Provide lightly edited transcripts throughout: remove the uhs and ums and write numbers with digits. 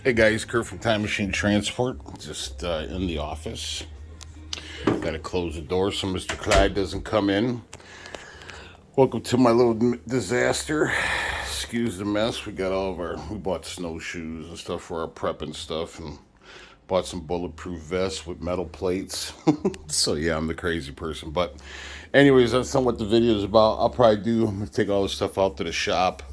Hey guys, Kurt from Time Machine Transport. Just in the office. Got to close the door so Mr. Clyde doesn't come in. Welcome to my little disaster. Excuse the mess. We bought snowshoes and stuff for our prep and stuff, and bought some bulletproof vests with metal plates. So yeah, I'm the crazy person. But anyways, that's not what the video is about. I'm gonna take all this stuff out to the shop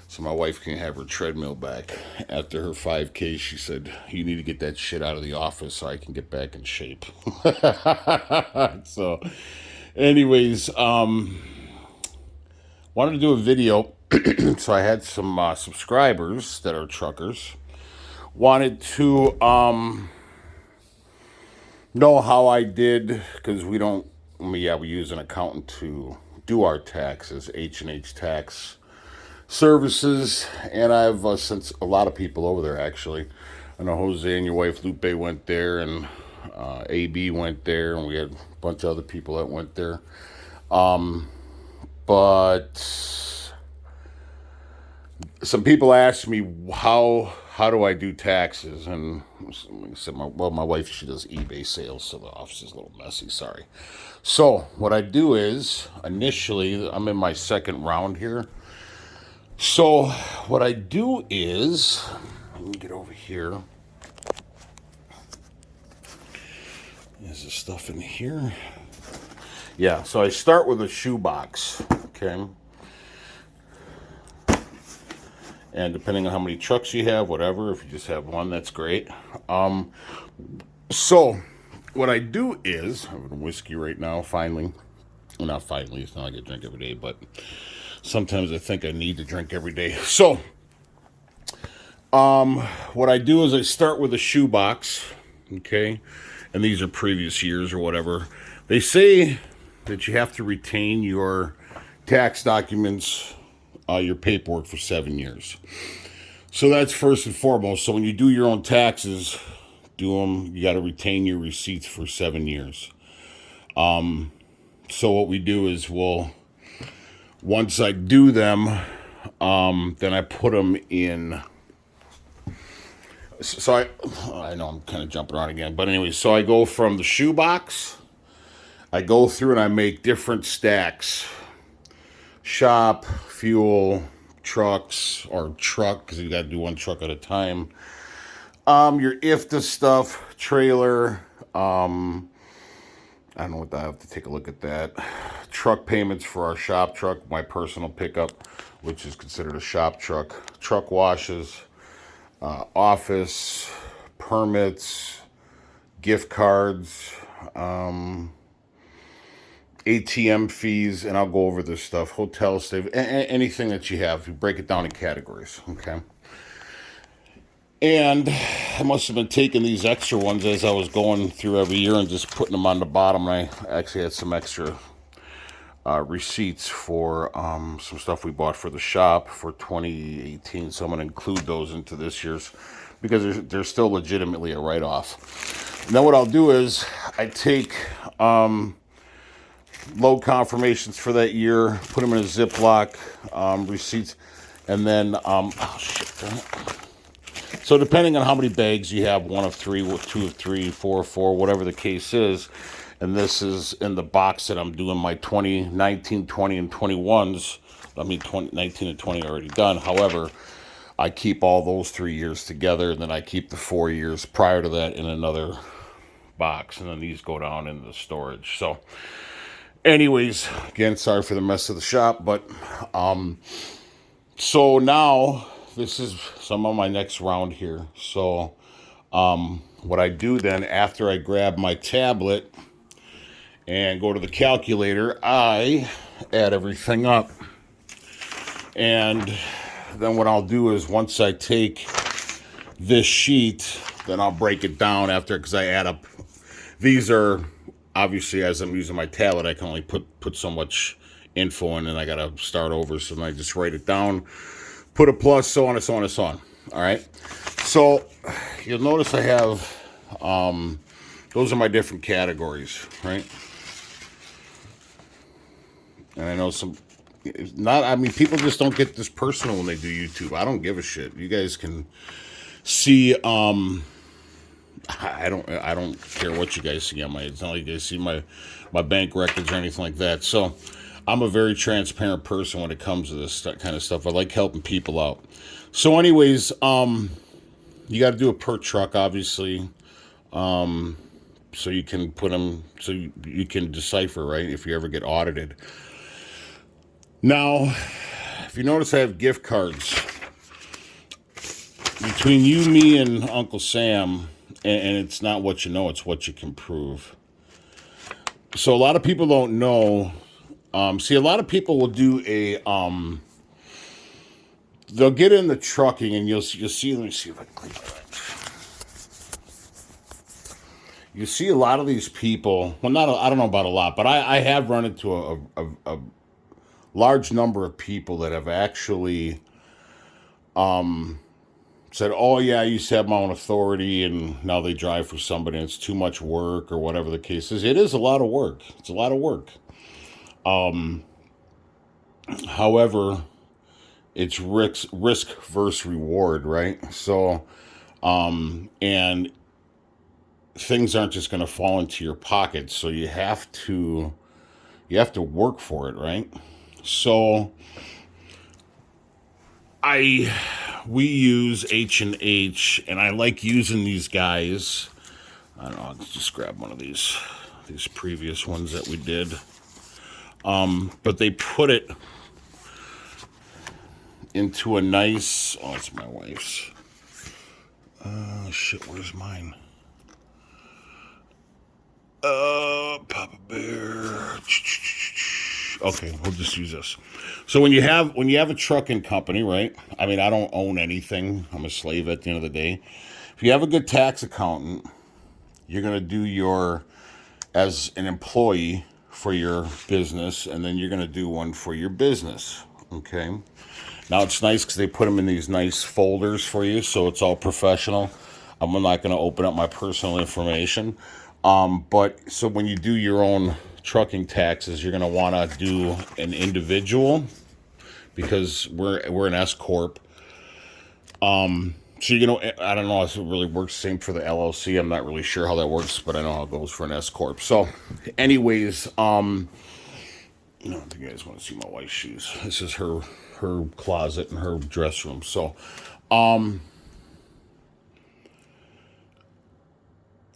so my wife can have her treadmill back. After her 5K, she said, you need to get that shit out of the office so I can get back in shape. So anyways, wanted to do a video. So I had some subscribers that are truckers. Wanted to know how I did, because we use an accountant to do our taxes, H&H Tax Services, and I've sent a lot of people over there, actually. I know Jose and your wife Lupe went there, and AB went there, and we had a bunch of other people that went there. But some people asked me how do I do taxes, and I said, my wife, she does eBay sales, so the office is a little messy, sorry. So what I do is, initially, I'm in my second round here. So what I do is, let me get over here. There's the stuff in here. Yeah, so I start with a shoebox, okay? And depending on how many trucks you have, whatever, if you just have one, that's great. So what I do is, I'm having whiskey right now, finally. Well, not finally, it's not like I drink every day, but sometimes I think I need to drink every day. So what I do is I start with a shoebox, okay? And these are previous years or whatever. They say that you have to retain your tax documents, your paperwork for 7 years. So that's first and foremost. So when you do your own taxes, you got to retain your receipts for 7 years. So what we do is once I do them, then I put them in. So I know I'm kind of jumping around again, but anyway, so I go from the shoebox, I go through and I make different stacks. Shop, fuel, trucks, or truck, because you got to do one truck at a time. Your IFTA stuff, trailer, I don't know I have to take a look at that. Truck payments for our shop truck, my personal pickup, which is considered a shop truck. Truck washes, office, permits, gift cards, ATM fees, and I'll go over this stuff. Hotel stay, anything that you have. You break it down in categories, okay? And I must have been taking these extra ones as I was going through every year and just putting them on the bottom. And I actually had some extra receipts for some stuff we bought for the shop for 2018. So I'm going to include those into this year's, because they're still legitimately a write-off. And then what I'll do is I take load confirmations for that year, put them in a Ziploc, receipts, and then, so depending on how many bags you have, 1 of 3, 2 of 3, 4 of 4, whatever the case is, and this is in the box that I'm doing my 19, 20, and 21s. I mean, 19 and 20 already done. However, I keep all those 3 years together, and then I keep the 4 years prior to that in another box, and then these go down in the storage. So anyways, again, sorry for the mess of the shop, but so now this is some of my next round here. So what I do then, after I grab my tablet and go to the calculator, I add everything up. And then what I'll do is, once I take this sheet, then I'll break it down after, because I add up. These are, obviously, as I'm using my tablet, I can only put so much info in, and I gotta start over. So then I just write it down, put a plus, so on and so on and so on. All right. So you'll notice I have those are my different categories, right? And I know people just don't get this personal when they do YouTube. I don't give a shit. You guys can see, I don't care what you guys see on my, it's not like you guys see my bank records or anything like that. So I'm a very transparent person when it comes to this kind of stuff. I like helping people out. So anyways, you got to do it per truck, obviously. So you can put them, so you can decipher, right, if you ever get audited. Now, if you notice, I have gift cards between you, me, and Uncle Sam, and it's not what you know, it's what you can prove. So a lot of people don't know. See, a lot of people will do they'll get in the trucking, and you'll see. Let me see if I can clean that. You see a lot of these people. Well, I don't know about a lot, but I have run into a large number of people that have actually said, "Oh yeah, I used to have my own authority, and now they drive for somebody, and it's too much work, or whatever the case is." It is a lot of work. It's a lot of work. However, it's risk versus reward, right? So, and things aren't just going to fall into your pocket, so you have to work for it, right? So, I we use H&H, and I like using these guys. I don't know, let's just grab one of these previous ones that we did. But they put it into a nice, oh, it's my wife's. Shit, where's mine? Papa Bear. Okay, we'll just use this. So when you have a trucking company, right? I mean, I don't own anything. I'm a slave at the end of the day. If you have a good tax accountant, you're gonna do as an employee for your business, and then you're gonna do one for your business. Okay. Now it's nice because they put them in these nice folders for you, so it's all professional. I'm not going to open up my personal information. But so when you do your own trucking taxes, you're going to want to do an individual because we're an S corp. So I don't know if it really works. Same for the LLC. I'm not really sure how that works, but I know how it goes for an S corp. So, anyways, I don't think you guys want to see my wife's shoes. This is her closet and her dress room. So,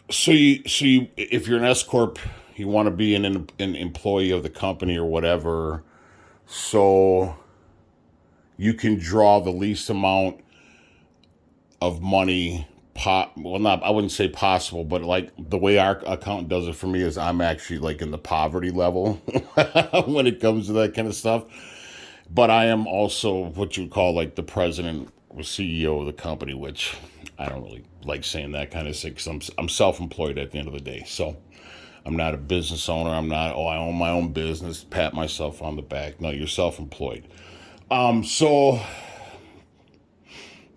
if you're an S corp, you want to be an employee of the company or whatever, so you can draw the least amount of money. Well, not, I wouldn't say possible, but like the way our accountant does it for me is I'm actually like in the poverty level when it comes to that kind of stuff. But I am also what you would call like the president or CEO of the company, which I don't really like saying that kind of thing because I'm self-employed at the end of the day. So I'm not a business owner. I'm not, I own my own business, pat myself on the back. No, you're self-employed. So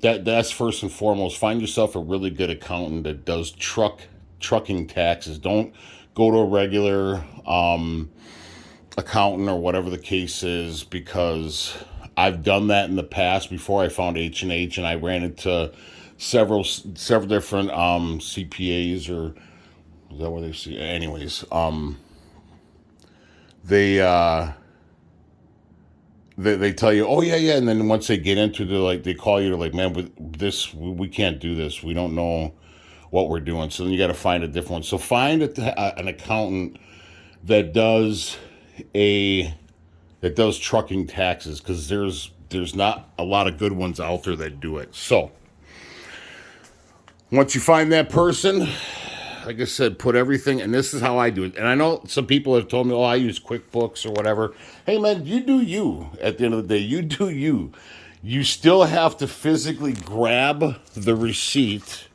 that's first and foremost. Find yourself a really good accountant that does trucking taxes. Don't go to a regular accountant or whatever the case is, because I've done that in the past before I found H&H, and I ran into several different CPAs, or is that what they see? Anyways, they tell you, oh yeah, and then once they get into they call you, they're like, man, with this we can't do this. We don't know what we're doing. So then you got to find a different one. So find an accountant that does trucking taxes, because there's not a lot of good ones out there that do it. So once you find that person, like I said, put everything, and this is how I do it. And I know some people have told me, oh, I use QuickBooks or whatever. Hey, man, you do you. At the end of the day, you do you. You still have to physically grab the receipt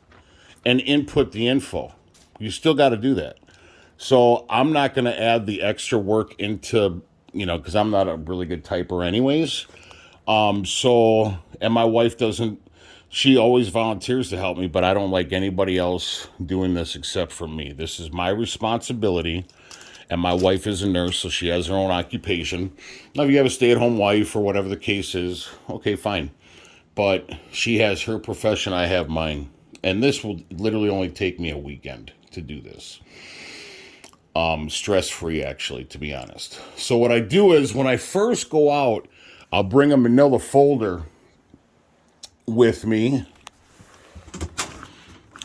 and input the info. You still got to do that. So I'm not going to add the extra work into, because I'm not a really good typer anyways. And my wife doesn't. She always volunteers to help me, but I don't like anybody else doing this except for me. This is my responsibility, and my wife is a nurse, so she has her own occupation. Now, if you have a stay-at-home wife or whatever the case is, okay, fine. but she has her profession, I have mine. And this will literally only take me a weekend to do this. Stress-free, actually, to be honest. So what I do is when I first go out, I'll bring a manila folder with me.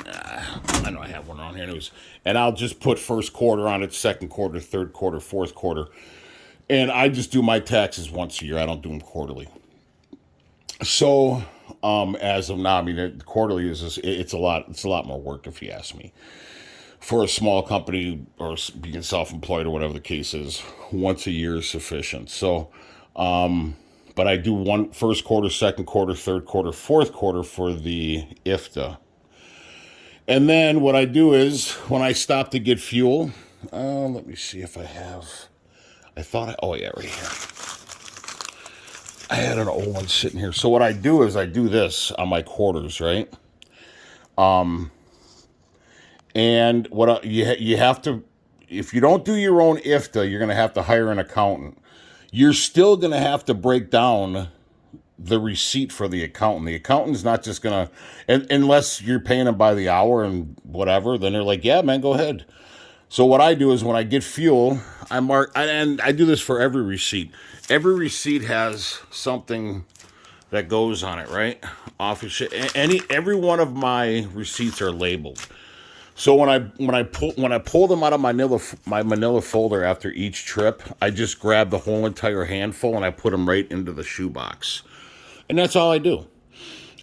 I know I have one around here anyways. And I'll just put first quarter on it, second quarter, third quarter, fourth quarter. And I just do my taxes once a year. I don't do them quarterly. So, as of now, I mean, quarterly is just, it's a lot more work if you ask me. For a small company or being self-employed or whatever the case is, once a year is sufficient. So, but I do one first quarter, second quarter, third quarter, fourth quarter for the IFTA. And then what I do is when I stop to get fuel, let me see if I have. Oh yeah, right here. I had an old one sitting here. So what I do is I do this on my quarters, right? And you have to, if you don't do your own IFTA, you're going to have to hire an accountant. You're still going to have to break down the receipt for the accountant. The accountant's not just going to, unless you're paying them by the hour and whatever, then they're like, yeah, man, go ahead. So what I do is when I get fuel, I mark, and I do this for every receipt. Every receipt has something that goes on it, right? Every one of my receipts are labeled. So when I pull them out of my manila folder after each trip, I just grab the whole entire handful and I put them right into the shoebox. And that's all I do.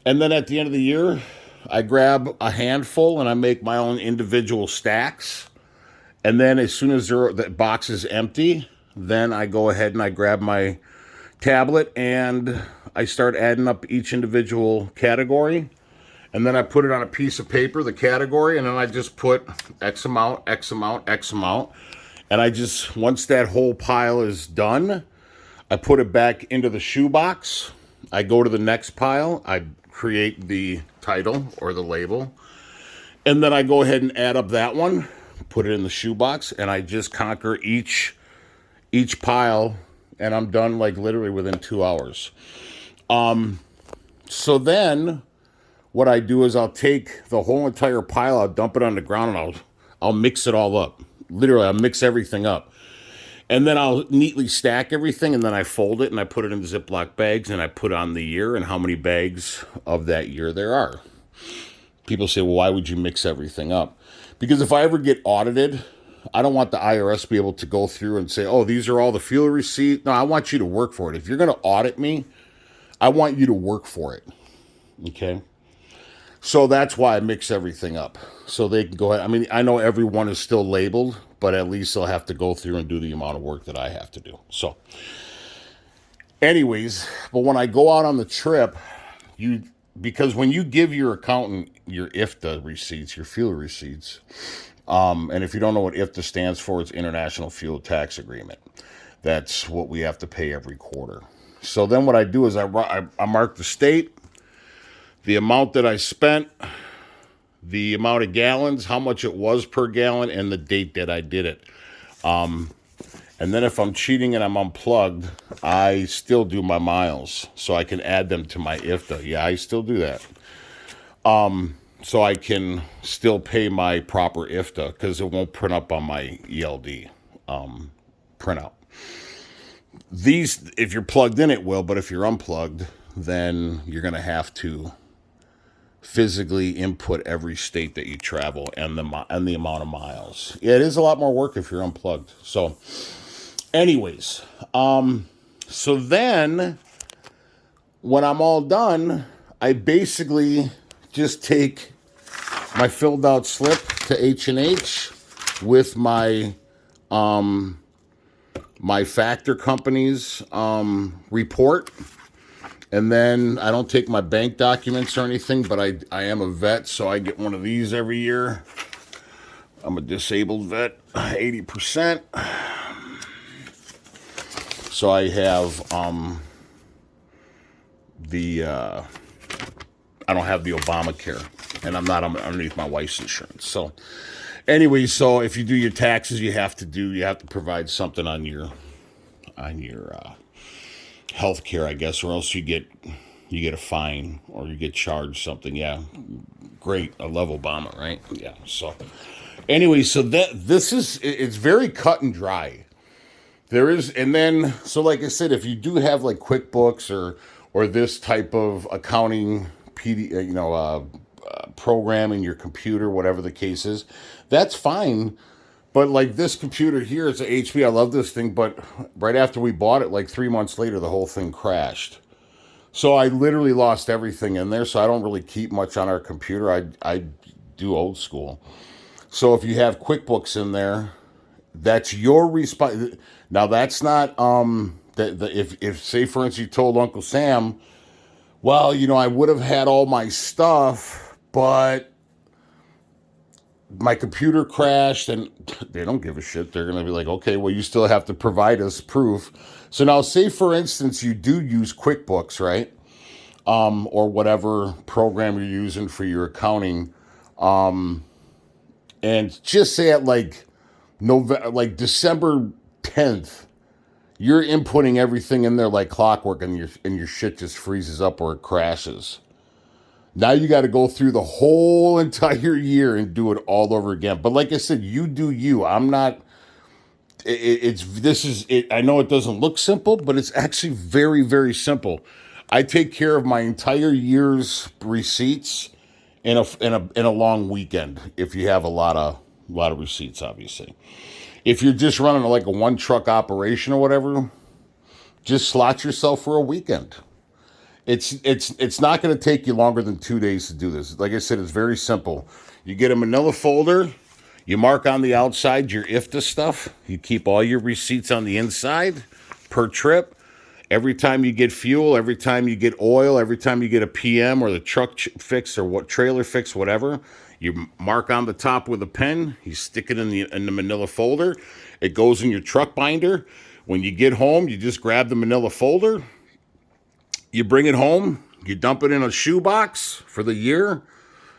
And then at the end of the year, I grab a handful and I make my own individual stacks. And then as soon as the box is empty, then I go ahead and I grab my tablet and I start adding up each individual category. And then I put it on a piece of paper, the category, and then I just put X amount, X amount, X amount. And I just, once that whole pile is done, I put it back into the shoebox. I go to the next pile. I create the title or the label. And then I go ahead and add up that one, put it in the shoebox, and I just conquer each pile, and I'm done like literally within 2 hours. So then what I do is I'll take the whole entire pile, I'll dump it on the ground, and I'll mix it all up. Literally, I'll mix everything up. And then I'll neatly stack everything, and then I fold it, and I put it in Ziploc bags, and I put on the year and how many bags of that year there are. People say, well, why would you mix everything up? Because if I ever get audited, I don't want the IRS to be able to go through and say, oh, these are all the fuel receipts. No, I want you to work for it. If you're going to audit me, I want you to work for it. Okay? So that's why I mix everything up. So they can go ahead. I mean, I know everyone is still labeled, but at least they'll have to go through and do the amount of work that I have to do. So anyways, but when I go out on the trip, because when you give your accountant your IFTA receipts, your fuel receipts, and if you don't know what IFTA stands for, it's International Fuel Tax Agreement. That's what we have to pay every quarter. So then what I do is I mark the state, the amount that I spent, the amount of gallons, how much it was per gallon, and the date that I did it. And then if I'm cheating and I'm unplugged, I still do my miles, so I can add them to my IFTA. Yeah, I still do that. So I can still pay my proper IFTA because it won't print up on my ELD printout. These, if you're plugged in, it will, but if you're unplugged, then you're going to have to physically input every state that you travel and the amount of miles. Yeah, it is a lot more work if you're unplugged. So anyways, so then when I'm all done, I basically just take my filled out slip to H&H with my my factor company's report. And then I don't take my bank documents or anything, but I am a vet, so I get one of these every year. I'm a disabled vet, 80%. So I have I don't have the Obamacare, and I'm not underneath my wife's insurance. So anyway, so if you do your taxes, you have to provide something on your health care, I guess, or else you get you get a fine or you get charged something. Yeah, great, a level bomber, right? Yeah. So anyway, so this is it's very cut and dry. There is, and then so like I said, if you do have like QuickBooks or this type of accounting program in your computer, whatever the case is, that's fine. But like this computer here, it's an HP. I love this thing, but right after we bought it, like 3 months later, the whole thing crashed. So I literally lost everything in there. So I don't really keep much on our computer. I do old school. So if you have QuickBooks in there, that's your response. Now that's not if say for instance you told Uncle Sam, well, I would have had all my stuff, but my computer crashed, and they don't give a shit. They're gonna be like, okay, well, you still have to provide us proof. So now, say for instance you do use QuickBooks, right? Or whatever program you're using for your accounting, and just say at like December 10th, you're inputting everything in there like clockwork, and your shit just freezes up or it crashes. Now you got to go through the whole entire year and do it all over again. But like I said, you do you. I'm not. It's this is it. I know it doesn't look simple, but it's actually very, very simple. I take care of my entire year's receipts in a long weekend. If you have a lot of receipts, obviously. If you're just running like a one truck operation or whatever, just slot yourself for a weekend. It's not going to take you longer than 2 days to do this. Like I said, it's very simple. You get a manila folder, you mark on the outside your IFTA stuff, you keep all your receipts on the inside per trip. Every time you get fuel, every time you get oil, every time you get a PM or the truck fix or what trailer fix, whatever, you mark on the top with a pen. You stick it in the manila folder. It goes in your truck binder. When you get home, you just grab the manila folder. You bring it home. You dump it in a shoebox for the year.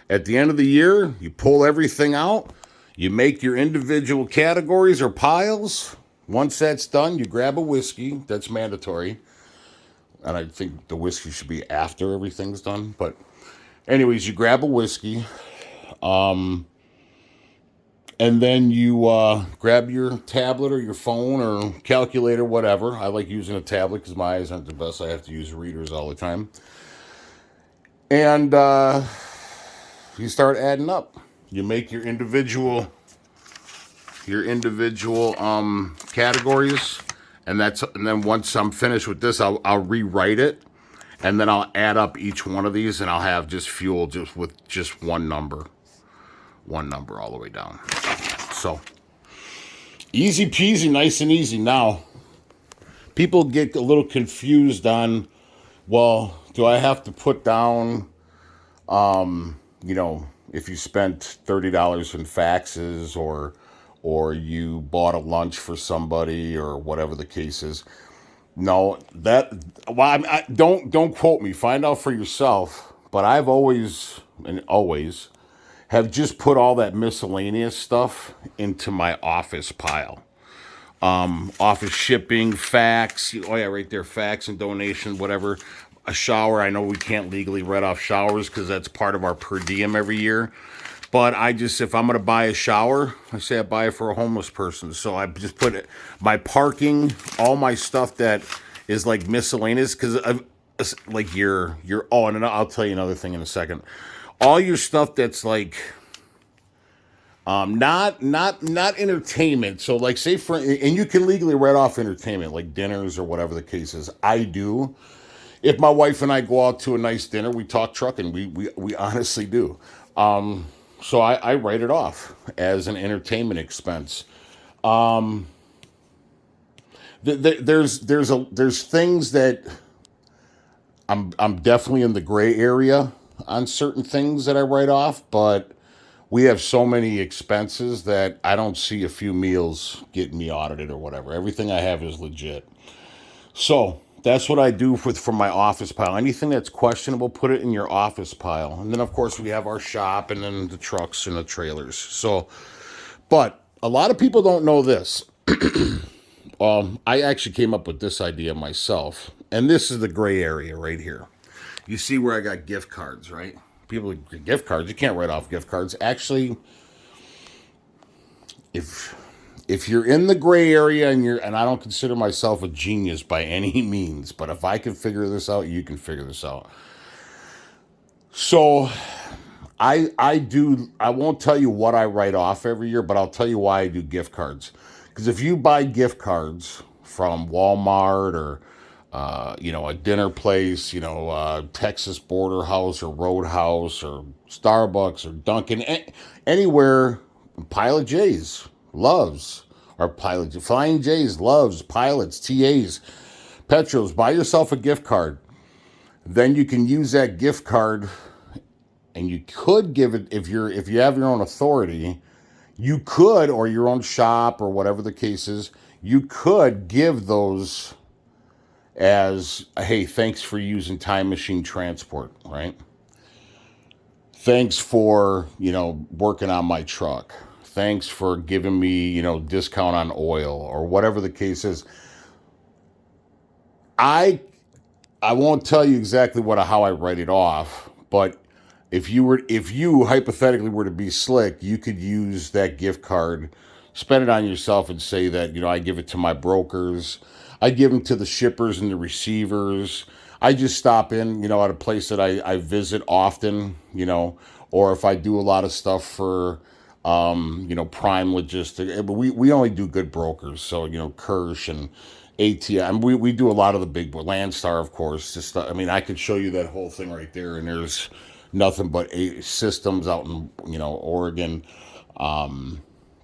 At the end of the year, you pull everything out. You make your individual categories or piles. Once that's done, you grab a whiskey. That's mandatory. And I think the whiskey should be after everything's done. But anyways, you grab a whiskey. And then you grab your tablet or your phone or calculator, whatever. I like using a tablet because my eyes aren't the best. I have to use readers all the time. And you start adding up. You make your individual categories, and then once I'm finished with this, I'll rewrite it, and then I'll add up each one of these, and I'll have just fuel just with just one number all the way down. So easy peasy, nice and easy. Now people get a little confused on, well, do I have to put down, if you spent $30 in faxes or you bought a lunch for somebody or whatever the case is. No, don't quote me. Find out for yourself. But I've always have just put all that miscellaneous stuff into my office pile. Office shipping, fax. Oh yeah, right there, fax and donation, whatever. A shower. I know we can't legally write off showers because that's part of our per diem every year. But if I'm going to buy a shower, I say I buy it for a homeless person. So I just put it, my parking, all my stuff that is like miscellaneous, because like and I'll tell you another thing in a second. All your stuff that's like, not entertainment. So like and you can legally write off entertainment, like dinners or whatever the case is. I do. If my wife and I go out to a nice dinner, we talk trucking. We honestly do. So I write it off as an entertainment expense. There's things that I'm definitely in the gray area on certain things that I write off, but we have so many expenses that I don't see a few meals getting me audited or whatever. Everything I have is legit. So that's what I do for my office pile. Anything that's questionable, put it in your office pile. And then, of course, we have our shop and then the trucks and the trailers. So, but a lot of people don't know this. I actually came up with this idea myself. And this is the gray area right here. you see where I got gift cards, right? People get gift cards. You can't write off gift cards. Actually, if you're in the gray area and I don't consider myself a genius by any means, but if I can figure this out, you can figure this out. So I won't tell you what I write off every year, but I'll tell you why I do gift cards. Because if you buy gift cards from Walmart or a dinner place, Texas Border House or Roadhouse or Starbucks or Dunkin', anywhere, Pilot J's, Loves, or Flying J's, Loves, Pilots, TAs, Petros, buy yourself a gift card. Then you can use that gift card, and you could give it if you have your own authority. You could, or your own shop, or whatever the case is. You could give those as, hey, thanks for using Time Machine Transport, right? Thanks for working on my truck. Thanks for giving me discount on oil, or whatever the case is. I won't tell you exactly how I write it off, but if you hypothetically were to be slick, you could use that gift card, spend it on yourself, and say that I give it to my brokers, I give them to the shippers and the receivers. I just stop in, at a place that I visit often, or if I do a lot of stuff for, Prime Logistics. We only do good brokers, so Kirsch and ATM. We do a lot of the big Landstar, of course. Just I could show you that whole thing right there, and there's nothing but systems out in Oregon,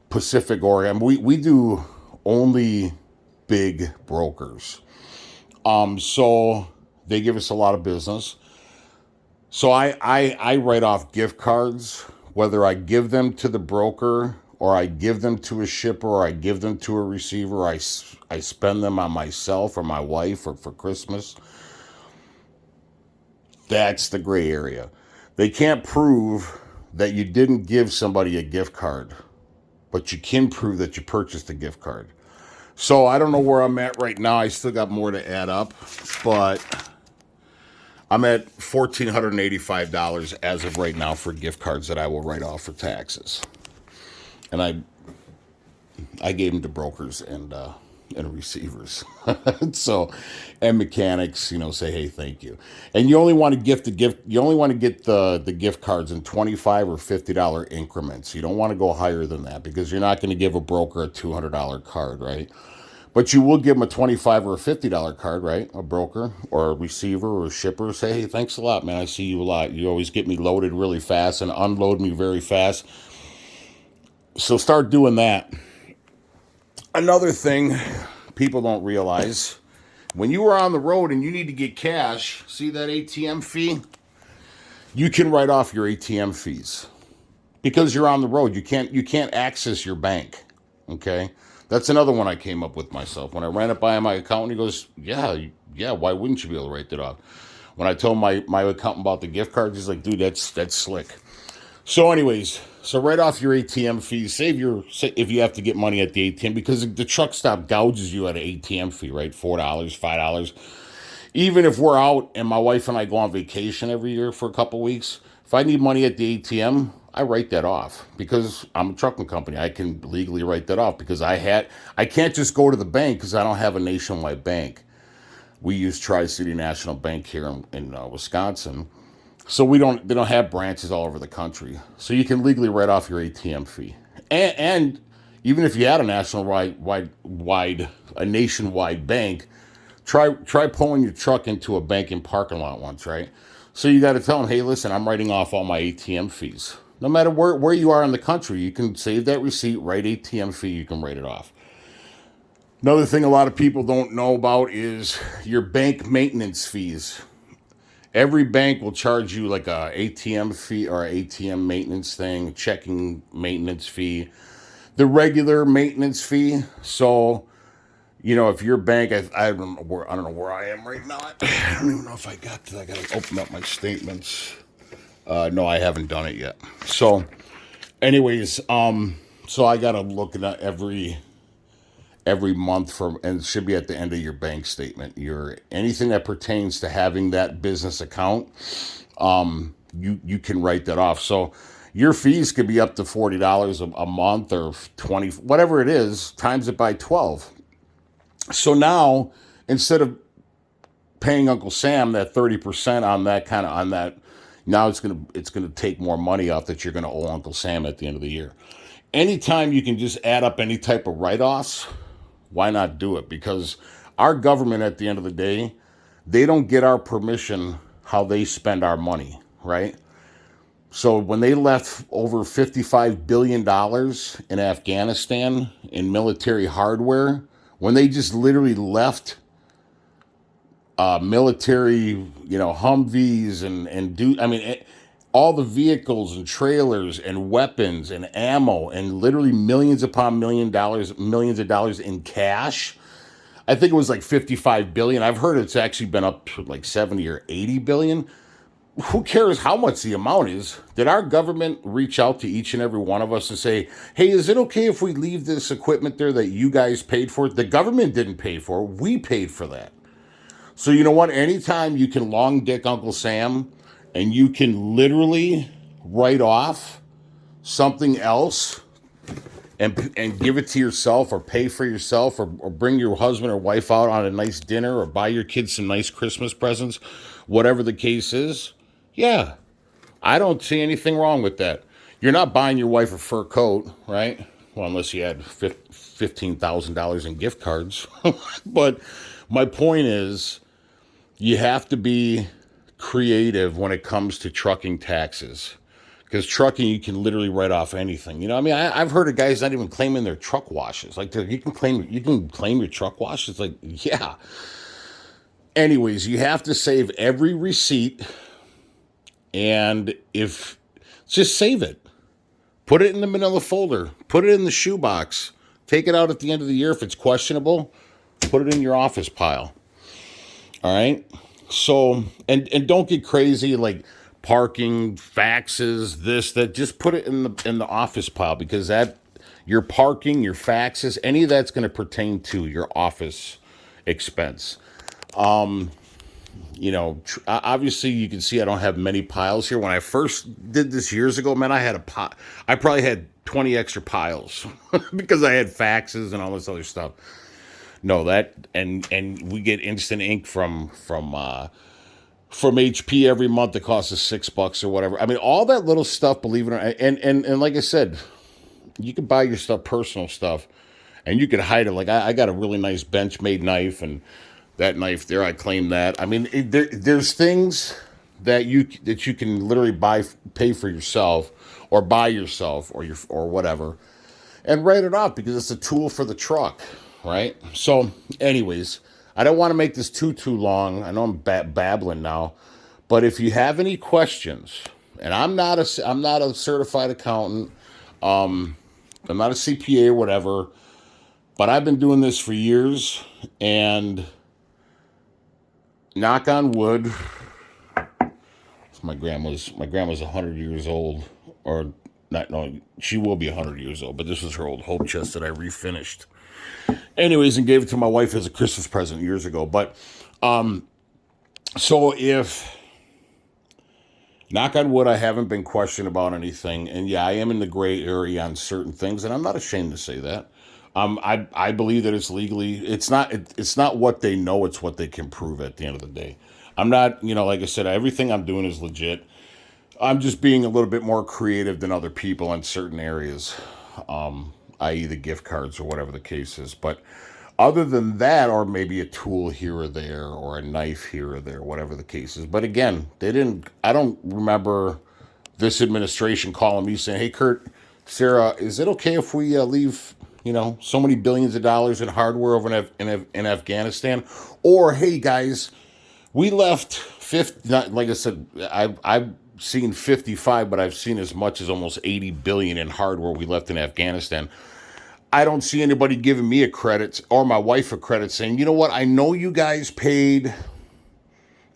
Pacific Oregon. We do only big brokers, so they give us a lot of business. So I write off gift cards, whether I give them to the broker, or I give them to a shipper, or I give them to a receiver, or I spend them on myself or my wife or for Christmas. That's the gray area. They can't prove that you didn't give somebody a gift card, but you can prove that you purchased a gift card. So I don't know where I'm at right now. I still got more to add up, but I'm at $1,485 as of right now for gift cards that I will write off for taxes. And I gave them to brokers and receivers. So, and mechanics, say, hey, thank you. And you only want to gift you only want to get the gift cards in $25 or $50 increments. You don't want to go higher than that, because you're not going to give a broker a $200 card, right? But you will give them a $25 or a $50 card, right? A broker or a receiver or a shipper. Say, hey, thanks a lot, man. I see you a lot. You always get me loaded really fast and unload me very fast. So start doing that. Another thing people don't realize, when you are on the road and you need to get cash, see that ATM fee? You can write off your ATM fees because you're on the road. You can't access your bank. Okay? That's another one I came up with myself. When I ran it by my accountant, he goes, yeah, why wouldn't you be able to write that off? When I told my accountant about the gift cards, he's like, dude, that's slick. So anyways, write off your ATM fees. If you have to get money at the ATM, because the truck stop gouges you at an ATM fee, right? $4, $5. Even if we're out and my wife and I go on vacation every year for a couple weeks, if I need money at the ATM, I write that off because I'm a trucking company. I can legally write that off because I can't just go to the bank because I don't have a nationwide bank. We use Tri-City National Bank here in Wisconsin. So they don't have branches all over the country. So you can legally write off your ATM fee. And even if you had a nationwide bank, try pulling your truck into a banking parking lot once, right? So you got to tell them, hey, listen, I'm writing off all my ATM fees. No matter where you are in the country, you can save that receipt, write ATM fee, you can write it off. Another thing a lot of people don't know about is your bank maintenance fees. Every bank will charge you like a ATM fee or ATM maintenance thing, checking maintenance fee, the regular maintenance fee. So, if your bank, I don't know where I am right now. I don't even know if I got to. I got to open up my statements. No, I haven't done it yet. So, anyways, so I got to look at every every month from, and it should be at the end of your bank statement. Your anything that pertains to having that business account, you can write that off. So your fees could be up to $40 a month or 20, whatever it is, times it by 12. So now instead of paying Uncle Sam that 30% on that kind of on that, now it's gonna take more money off that you're gonna owe Uncle Sam at the end of the year. Anytime you can just add up any type of write-offs, why not do it? Because our government at the end of the day, they don't get our permission how they spend our money, right? So when they left over $55 billion in Afghanistan in military hardware, when they just literally left military, Humvees all the vehicles and trailers and weapons and ammo and literally millions upon millions of dollars in cash. I think it was like 55 billion. I've heard it's actually been up to like 70 or 80 billion. Who cares how much the amount is? Did our government reach out to each and every one of us and say, hey, is it okay if we leave this equipment there that you guys paid for? The government didn't pay for it. We paid for that. So you know what? Anytime you can long dick Uncle Sam and you can literally write off something else and give it to yourself or pay for yourself or bring your husband or wife out on a nice dinner or buy your kids some nice Christmas presents, whatever the case is, yeah, I don't see anything wrong with that. You're not buying your wife a fur coat, right? Well, unless you had $15,000 in gift cards. But my point is, you have to be creative when it comes to trucking taxes. Because trucking, you can literally write off anything. I've heard of guys not even claiming their truck washes. Like, you can claim your truck wash. It's like, yeah. Anyways, you have to save every receipt, and just save it. Put it in the manila folder. Put it in the shoebox. Take it out at the end of the year if it's questionable. Put it in your office pile. All right? So, and don't get crazy like parking, faxes, this, that. Just put it in the office pile, because that your parking, your faxes, any of that's going to pertain to your office expense. Obviously you can see I don't have many piles here. When I first did this years ago, man, I probably had 20 extra piles because I had faxes and all this other stuff. No, that and we get instant ink from HP every month. That costs us $6 or whatever. I mean, all that little stuff, believe it or not, and like I said, you can buy your stuff, personal stuff, and you can hide it. Like I got a really nice Benchmade knife, and that knife there, I claim that. I mean, there's things that you can literally pay for yourself, or buy yourself, or whatever, and write it off because it's a tool for the truck, right? So, anyways, I don't want to make this too long. I know I'm babbling now, but if you have any questions, and I'm not a certified accountant, I'm not a CPA or whatever, but I've been doing this for years, and knock on wood, my grandma's 100 years old, or not, no, she will be 100 years old, but this was her old hope chest that I refinished. Anyways, and gave it to my wife as a Christmas present years ago. But, so if, knock on wood, I haven't been questioned about anything. And yeah, I am in the gray area on certain things, and I'm not ashamed to say that. I believe that it's legally, it's not what they know, it's what they can prove at the end of the day. I'm not, like I said, everything I'm doing is legit. I'm just being a little bit more creative than other people in certain areas, i.e. the gift cards or whatever the case is. But other than that, or maybe a tool here or there, or a knife here or there, whatever the case is. But again, I don't remember this administration calling me saying, hey, Kurt, Sarah, is it okay if we leave, so many billions of dollars in hardware over in Afghanistan? Or, hey, guys, we left like I said, I've seen 55, but I've seen as much as almost 80 billion in hardware we left in Afghanistan. I don't see anybody giving me a credit or my wife a credit saying, you know what, I know you guys paid,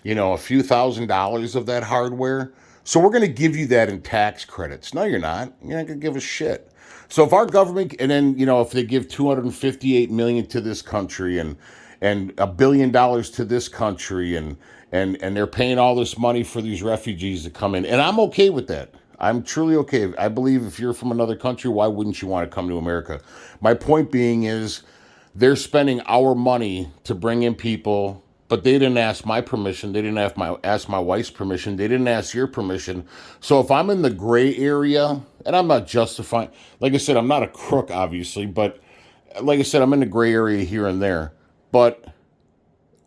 a few $1,000s of that hardware, So we're going to give you that in tax credits. No, you're not. You're not going to give a shit. So if our government, and then if they give 258 million to this country and $1 billion to this country and they're paying all this money for these refugees to come in, and I'm okay with that. I'm truly okay. I believe if you're from another country, why wouldn't you want to come to America? My point being is they're spending our money to bring in people, but they didn't ask my permission. They didn't ask my wife's permission. They didn't ask your permission. So if I'm in the gray area, and I'm not justifying, like I said, I'm not a crook, obviously, but like I said, I'm in the gray area here and there. But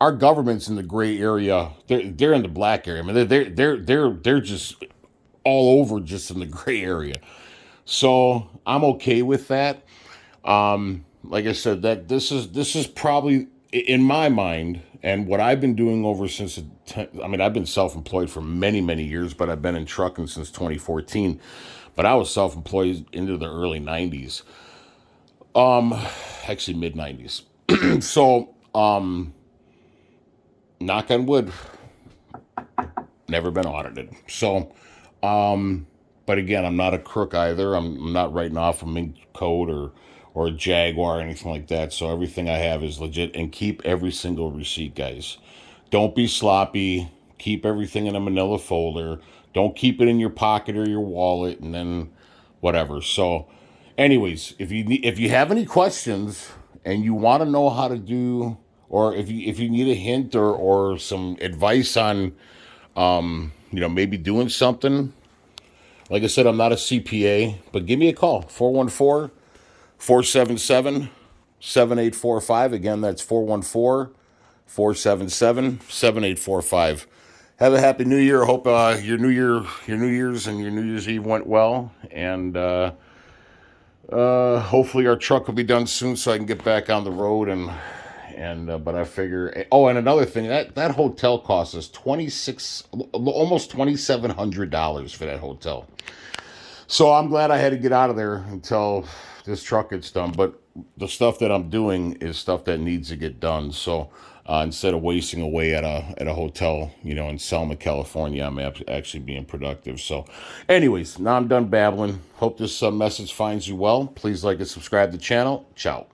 our government's in the gray area. They're in the black area. I mean, they're just all over, just in the gray area. So I'm okay with that. Like I said, that this is probably in my mind, and what I've been doing over since I mean, I've been self-employed for many years, but I've been in trucking since 2014. But I was self-employed into the early 90s, actually mid 90s. So knock on wood, never been audited. So but again, I'm not a crook either. I'm not writing off a mink coat or a Jaguar or anything like that. So everything I have is legit. And keep every single receipt, guys. Don't be sloppy. Keep everything in a manila folder. Don't keep it in your pocket or your wallet and then whatever. So anyways, if you have any questions and you want to know how to do, or if you need a hint or some advice on maybe doing something, like I said, I'm not a CPA, but give me a call. 414-477-7845. Again, that's 414-477-7845. Have a happy New Year. Hope your New Year's and your New Year's Eve went well, and hopefully our truck will be done soon so I can get back on the road but I figure. Oh, and another thing, that hotel costs us almost $2,700 for that hotel. So I'm glad I had to get out of there until this truck gets done. But the stuff that I'm doing is stuff that needs to get done. So instead of wasting away at a hotel, in Selma, California, I'm actually being productive. So, anyways, now I'm done babbling. Hope this message finds you well. Please like and subscribe to the channel. Ciao.